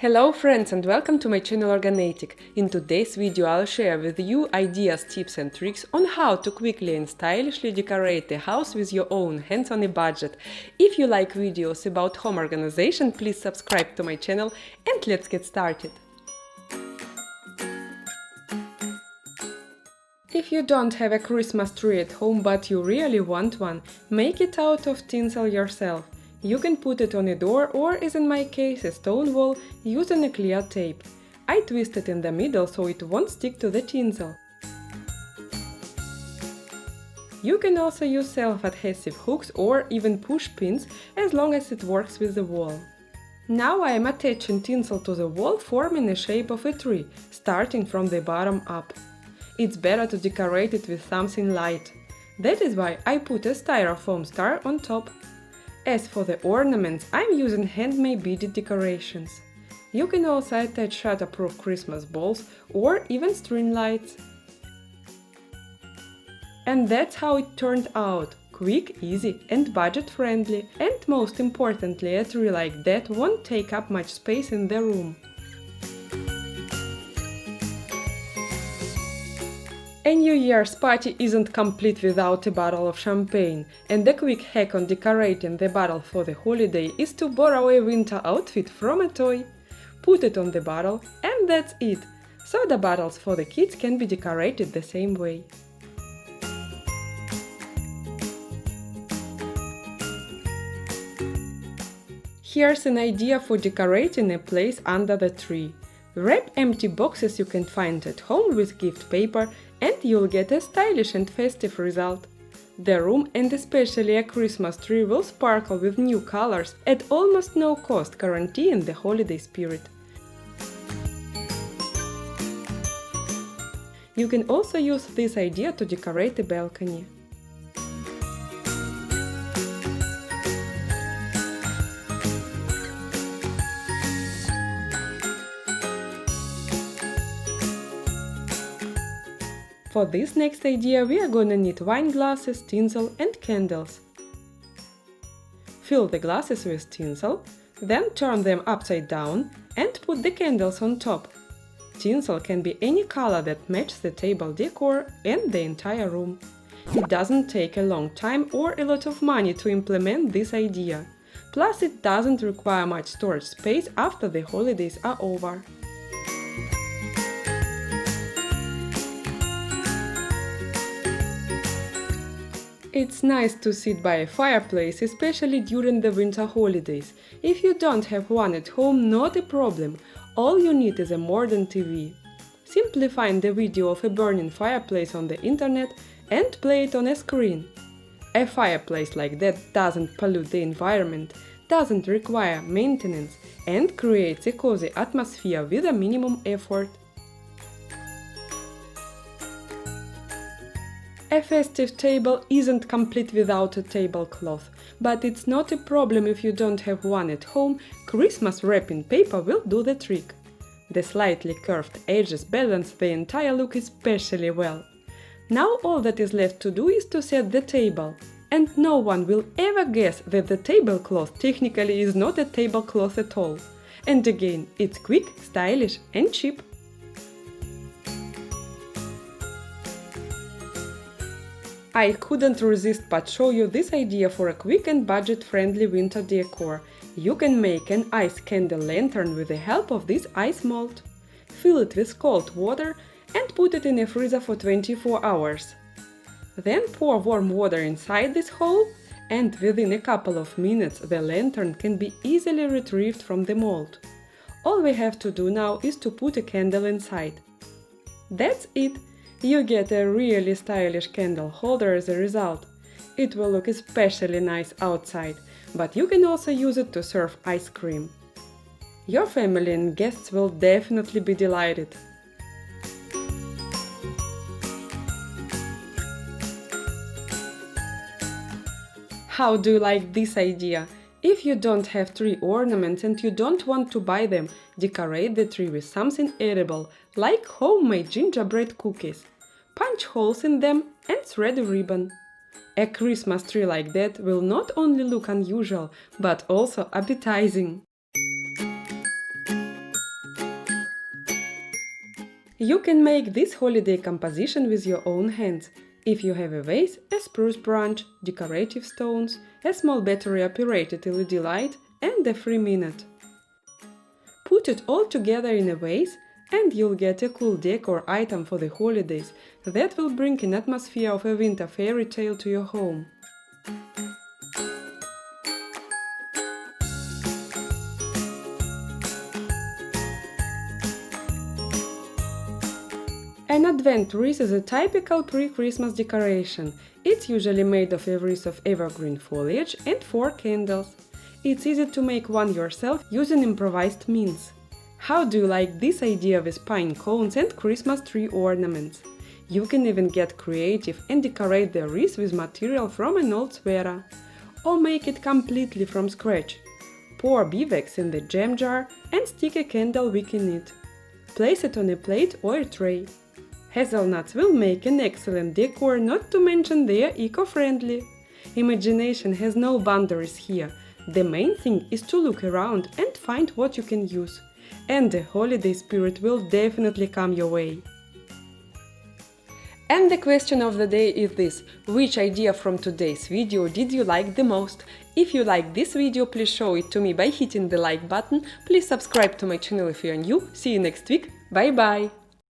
Hello friends and welcome to my channel OrgaNatic. In today's video I'll share with you ideas, tips and tricks on how to quickly and stylishly decorate the house with your own hands on a budget. If you like videos about home organization, please subscribe to my channel and let's get started. If you don't have a Christmas tree at home but you really want one, make it out of tinsel yourself. You can put it on a door or, as in my case, a stone wall using a clear tape. I twist it in the middle so it won't stick to the tinsel. You can also use self-adhesive hooks or even push pins as long as it works with the wall. Now I am attaching tinsel to the wall, forming the shape of a tree, starting from the bottom up. It's better to decorate it with something light. That is why I put a styrofoam star on top. As for the ornaments, I'm using handmade beaded decorations. You can also attach shatterproof Christmas balls or even string lights. And that's how it turned out. Quick, easy and budget-friendly. And most importantly, a tree like that won't take up much space in the room. A New Year's party isn't complete without a bottle of champagne, and the quick hack on decorating the bottle for the holiday is to borrow a winter outfit from a toy. Put it on the bottle and that's it. Soda bottles for the kids can be decorated the same way. Here's an idea for decorating a place under the tree. Wrap empty boxes you can find at home with gift paper and you'll get a stylish and festive result. The room and especially a Christmas tree will sparkle with new colors at almost no cost, guaranteeing the holiday spirit. You can also use this idea to decorate the balcony. For this next idea we are gonna need wine glasses, tinsel and candles. Fill the glasses with tinsel, then turn them upside down and put the candles on top. Tinsel can be any color that matches the table decor and the entire room. It doesn't take a long time or a lot of money to implement this idea. Plus it doesn't require much storage space after the holidays are over. It's nice to sit by a fireplace, especially during the winter holidays. If you don't have one at home, not a problem. All you need is a modern TV. Simply find the video of a burning fireplace on the internet and play it on a screen. A fireplace like that doesn't pollute the environment, doesn't require maintenance and creates a cozy atmosphere with a minimum effort. A festive table isn't complete without a tablecloth, but it's not a problem if you don't have one at home. Christmas wrapping paper will do the trick. The slightly curved edges balance the entire look especially well. Now all that is left to do is to set the table. And no one will ever guess that the tablecloth technically is not a tablecloth at all. And again, it's quick, stylish and cheap. I couldn't resist but show you this idea for a quick and budget-friendly winter decor. You can make an ice candle lantern with the help of this ice mold. Fill it with cold water and put it in a freezer for 24 hours. Then pour warm water inside this hole and within a couple of minutes the lantern can be easily retrieved from the mold. All we have to do now is to put a candle inside. That's it! You get a really stylish candle holder as a result. It will look especially nice outside, but you can also use it to serve ice cream. Your family and guests will definitely be delighted. How do you like this idea? If you don't have tree ornaments and you don't want to buy them, decorate the tree with something edible, like homemade gingerbread cookies. Punch holes in them and thread a ribbon. A Christmas tree like that will not only look unusual, but also appetizing. You can make this holiday composition with your own hands. If you have a vase, a spruce branch, decorative stones, a small battery-operated LED light and a free minute. Put it all together in a vase and you'll get a cool decor item for the holidays that will bring an atmosphere of a winter fairy tale to your home. An Advent wreath is a typical pre-Christmas decoration. It's usually made of a wreath of evergreen foliage and 4 candles. It's easy to make one yourself using improvised means. How do you like this idea with pine cones and Christmas tree ornaments? You can even get creative and decorate the wreath with material from an old sweater. Or make it completely from scratch. Pour beeswax in the jam jar and stick a candle wick in it. Place it on a plate or a tray. Hazelnuts will make an excellent decor, not to mention they are eco-friendly. Imagination has no boundaries here. The main thing is to look around and find what you can use. And the holiday spirit will definitely come your way. And the question of the day is this: which idea from today's video did you like the most? If you like this video, please show it to me by hitting the like button. Please subscribe to my channel if you are new. See you next week. Bye bye!